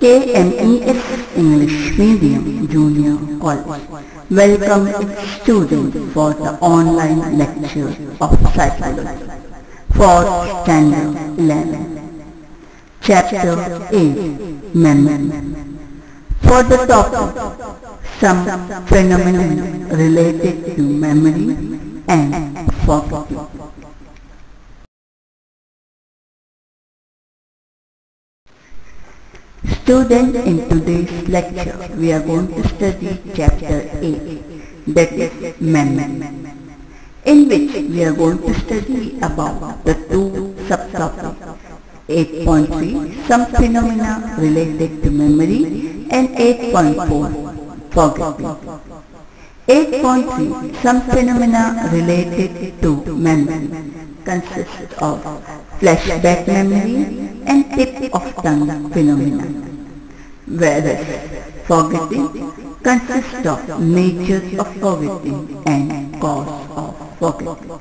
KMES English Medium Junior College welcome its students for the online lecture of psychology for Standard 11, Chapter 8, Memory. For the topic, some phenomena related to memory and forgetting. Students, in today's lecture, we are going to study Chapter 8, that is Memory, in which we are going to study about the two subtopics, 8.3, some phenomena related to memory, and 8.4, forgetting. 8.3, some phenomena related to memory, consists of flashback memory and tip of tongue phenomena, whereas forgetting consists of nature of forgetting and cause of forgetting.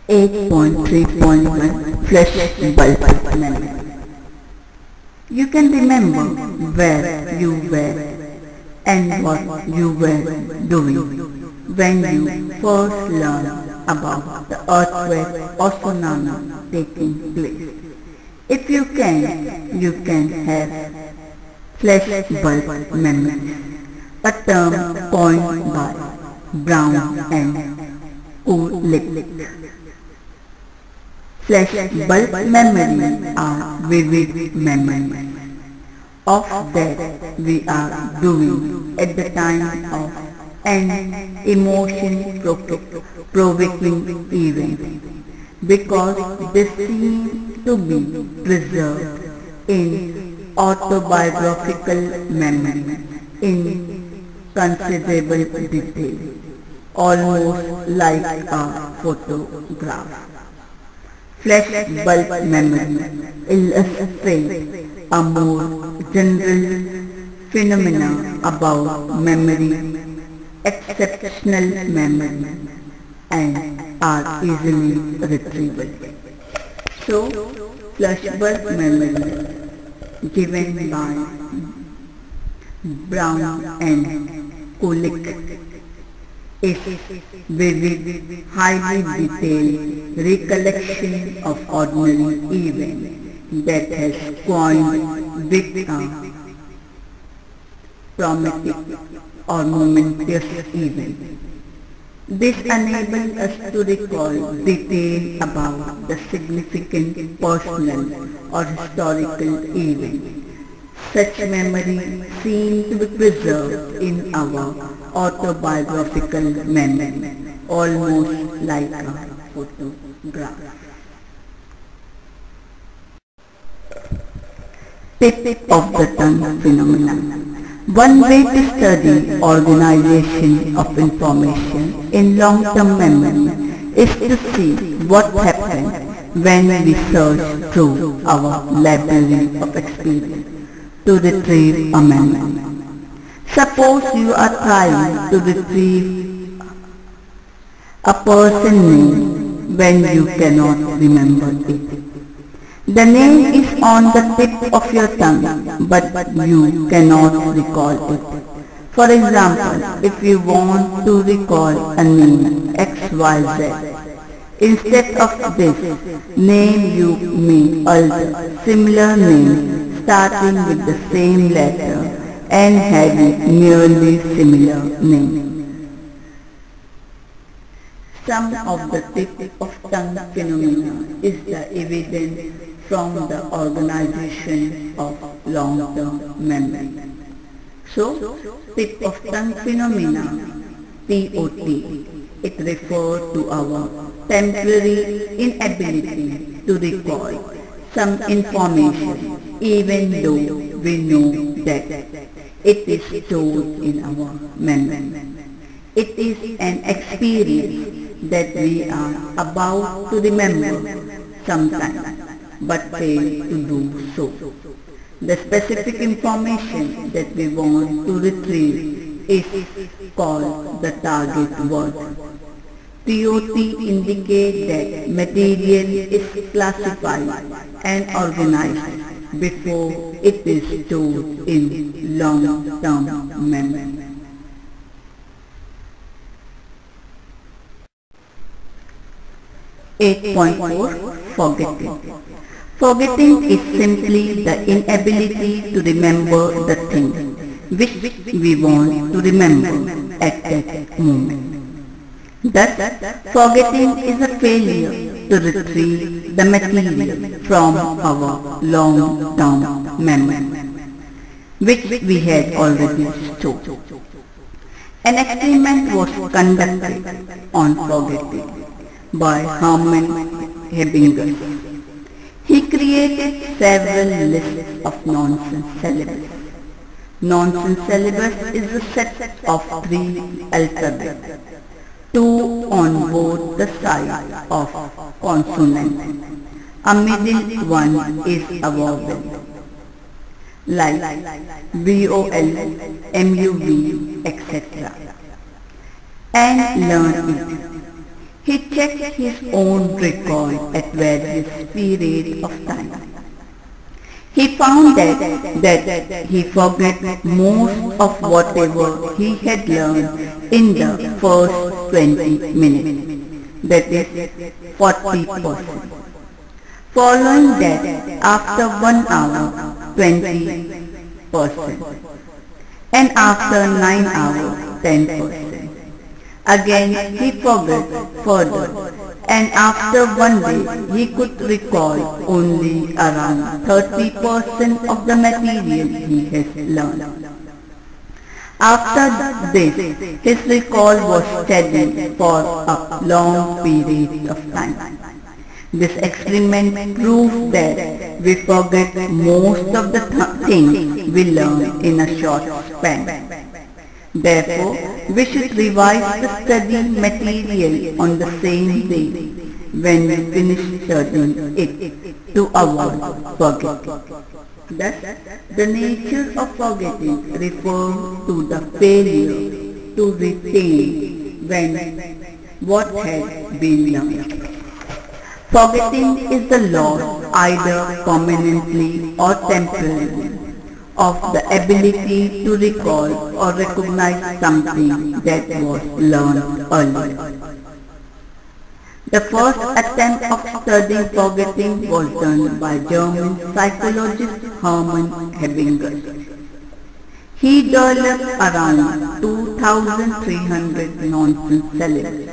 Eight point 3.1 Flash bulb memory. You can remember where you were and what you were doing when you first learned about the earthquake or tsunami taking place. If you can have flash bulb memory, a term coined by Brown and Kulik. Flash bulb memory are vivid memories of that we are doing at the time of an emotion-provoking event, because they seem to be preserved in autobiographical memory in considerable detail, almost like a photograph. Flash bulb memory illustrates a more general phenomena about memory, exceptional memory, and are easily retrievable. So, flash bulb memory given by Brown and Kulik is vivid, highly detailed recollection of ordinary events that has coined with a traumatic or momentous event. This enables us to recall detail about the significant personal or historical event. Such memory seems to be preserved in our autobiographical memory, almost like a photograph. Tip of the tongue phenomenon. One way to study organization of information in long-term memory is to see what happens when we search through our library of experience to retrieve a memory. Suppose you are trying to retrieve a person's name when you cannot remember it. The name is on the tip of your tongue, but you cannot recall it. For example, if you want to recall a name XYZ, instead of this name you may alter similar names starting with the same letter and having nearly similar names. Some of the tip of tongue phenomena is the evidence from the organization of long-term memory. So, tip of tongue phenomena, TOT, it refers to our temporary inability to recall some information even though we know that it is stored in our memory. It is an experience that we are about to remember sometime, but fail to do so. The specific information that we want to retrieve is called the target word. TOT indicates that material is classified and organized before it is stored in long-term memory. Forgetting. Forgetting is simply the inability to remember the thing which we want to remember at that moment. Thus, forgetting is a failure to retrieve the material from our long-term memory, which we had already stored. An experiment was conducted on forgetting by Hermann Ebbinghaus. He created several lists of nonsense syllables. Nonsense syllables is a set of 3 alphabets, 2 on both the sides of consonant. A middle one is a vowel, like VOL, MUV, etc. and learned it. He checked his own record at various periods of time. He found that he forgot most of whatever he had learned in the first 20 minutes, that is 40%. Following that, after 1 hour, 20%, and after 9 hours, 10%. Again he forgot further, and after 1 day he could recall only around 30% of the material he has learned. After this, his recall was steady for a long period of time. This experiment proved that we forget most of the things we learn in a short span. Therefore, we should revise the study material on the same day when we finish studying it to avoid forgetting. Thus, the nature of forgetting refers to the failure to retain what has been learned. Forgetting is the loss, either permanently or temporarily, of the ability to recall or recognize something that was learned earlier. The first attempt of studying forgetting was done by German psychologist Hermann Ebbinghaus. He developed around 2,300 nonsense syllables.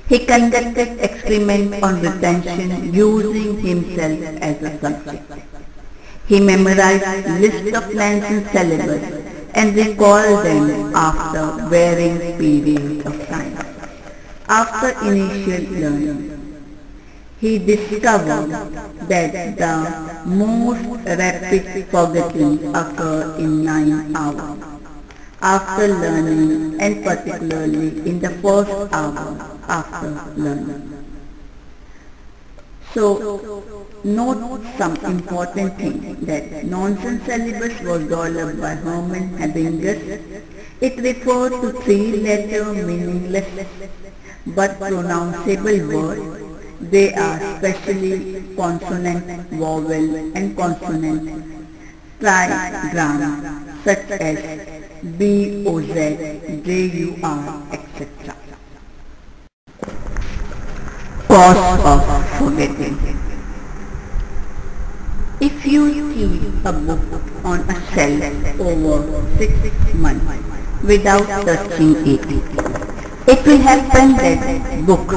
He conducted experiments on retention using himself as a subject. He memorized lists of nonsense syllables and recalled them after varying periods of time. After initial learning, he discovered that the most rapid forgetting occurred in 9 hours after learning, and particularly in the first hour after learning. So, note some important things, that nonsense syllabus was developed by Hermann Ebbinghaus. It referred to 3-letter meaningless but pronounceable words. They are specially consonant, vowel and consonant trigrams such as BOZ, JUR, etc. Cause of forgetting. If you keep a book on a shelf over 6 months without touching it, it will happen that book.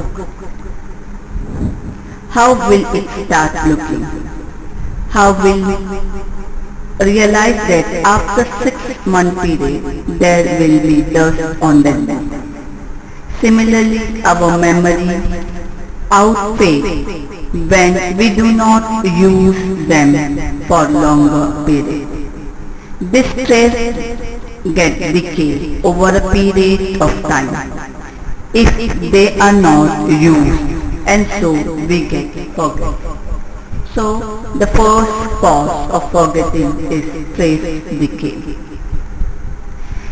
How will it start looking? How will realize that after 6-month period there will be dust on them? Similarly, our memory outpaces when we do not use them for longer periods. This stress gets decayed over a period of time. if they are not used, and so we get forget. So the first cause of forgetting is trace decay.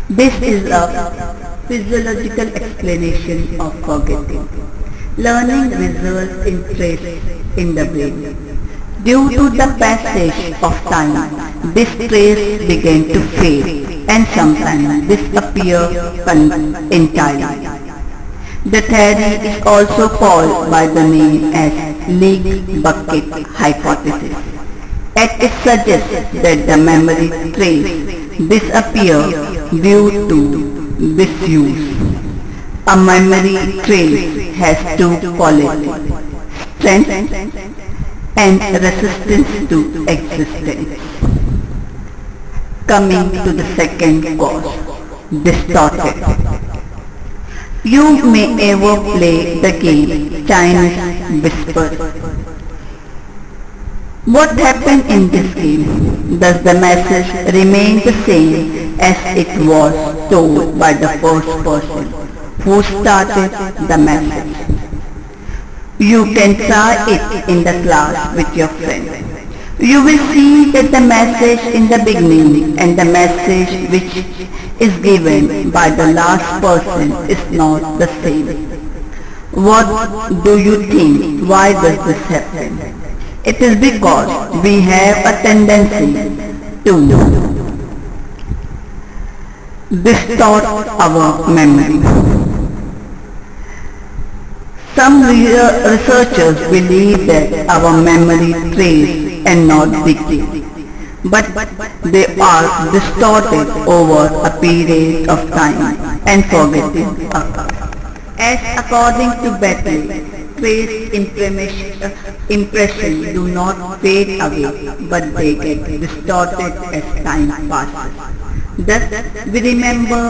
This is a physiological explanation of forgetting. Learning results in trace in the brain. Due to the passage of time, this trace began to fade and sometimes disappear entirely. The theory is also called by the name as leak bucket hypothesis, and it suggests that the memory trace disappears due to disuse. A memory trace has two qualities: strength and resistance to existence. Coming to the second cause, distorted. You may ever play the game Chinese Whisper. What happened in this game? Does the message remain the same as it was told by the first person who started the message? You can try it in the class with your friend. You will see that the message in the beginning and the message which is given by the last person is not the same. What do you think? Why does this happen? It is because we have a tendency to distort our memory. Some researchers believe that our memory trace and not decay, but they are distorted over a period of time and forgetting occurs. As according to Berkeley, trace impressions do not fade away, but they get distorted as time passes. Thus, we remember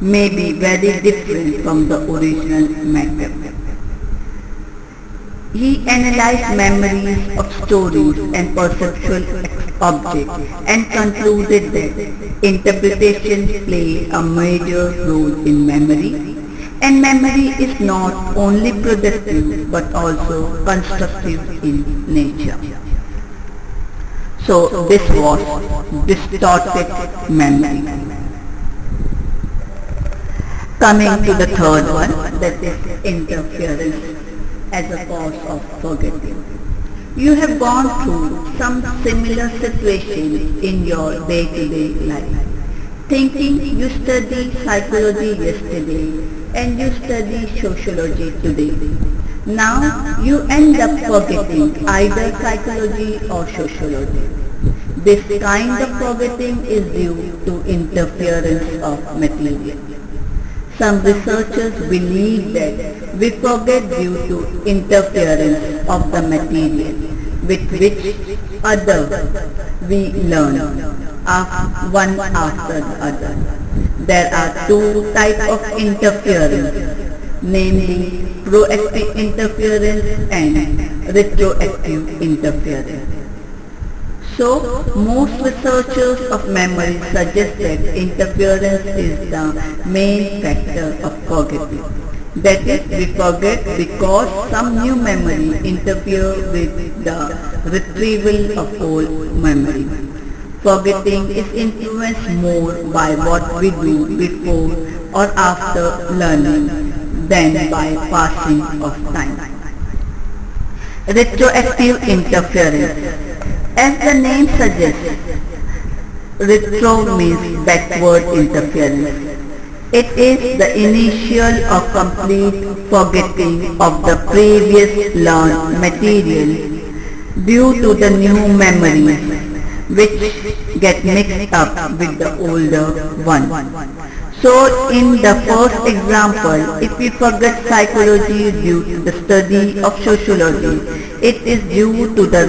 may be very different from the original matter. He analyzed memories of stories and perceptual objects and concluded that interpretations play a major role in memory, and memory is not only productive but also constructive in nature. So this was distorted memory. Coming to the third one, that is interference as a cause of forgetting. You have gone through some similar situation in your day-to-day life. Thinking you studied psychology yesterday and you study sociology today. Now you end up forgetting either psychology or sociology. This kind of forgetting is due to interference of material. Some researchers believe that we forget due to interference of the material with which other we learn, one after the other. There are two types of interference, namely proactive interference and retroactive interference. So, most researchers of memory suggest that interference is the main factor of forgetting. That is, we forget because some new memory interferes with the retrieval of old memory. Forgetting is influenced more by what we do before or after learning than by passing of time. Retroactive interference. As the name suggests, retro means backward interference. It is the initial or complete forgetting of the previous learned material due to the new memories which get mixed up with the older one. So in the first example, if we forget psychology due to the study of sociology, it is due to the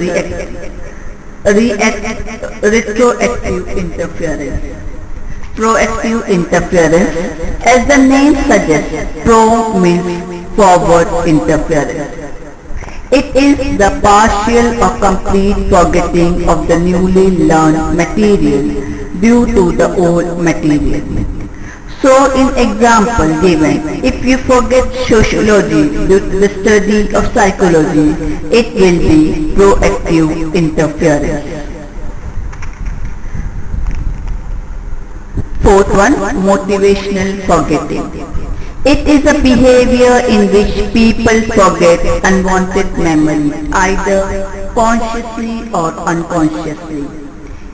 retroactive interference. Proactive interference, as the name suggests, pro means forward interference. It is the partial or complete forgetting of the newly learned material due to the old material. So in example given, if you forget sociology due to the study of psychology, it will be proactive interference. Fourth one, motivational forgetting. It is a behavior in which people forget unwanted memories, either consciously or unconsciously.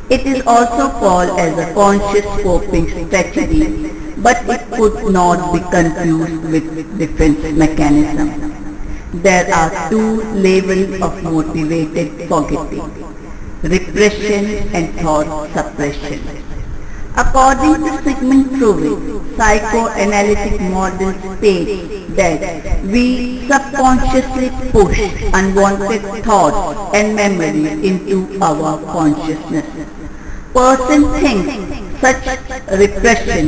It is also called as a conscious coping strategy, but it could not be confused with defense mechanism. There are two levels of motivated forgetting: repression and thought suppression. According to Sigmund Freud, psychoanalytic models state that we subconsciously push unwanted thoughts and memories into our consciousness. Person thinks such repression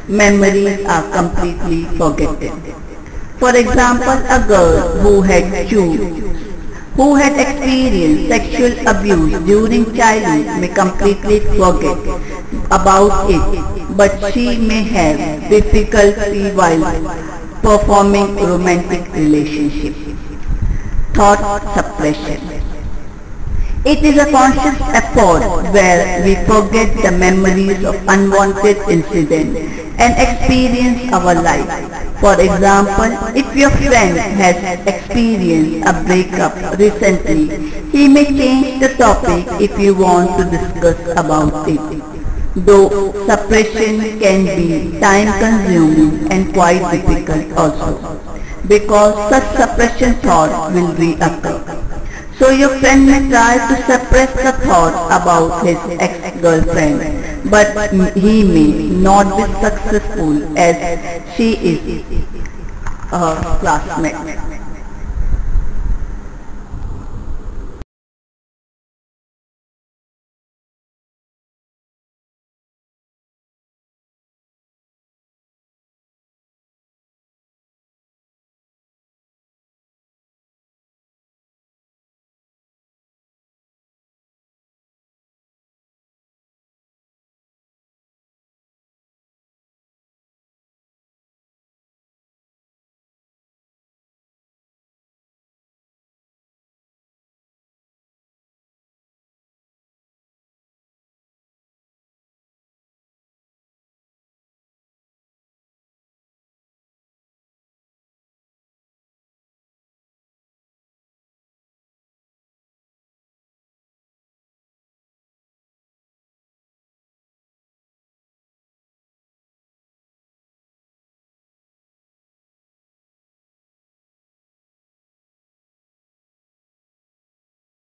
memories are completely forgotten. For example, a girl who had experienced sexual abuse during childhood may completely forget about it, but she may have difficulty while performing romantic relationships. Thought suppression. It is a conscious effort where we forget the memories of unwanted incidents and experience our life. For example, if your friend has experienced a breakup recently, he may change the topic if you want to discuss about it. Though suppression can be time-consuming and quite difficult also, because such suppression thought will reoccur. So your friend may try to suppress the thought about his ex-girlfriend, but he may not be successful as she is a classmate.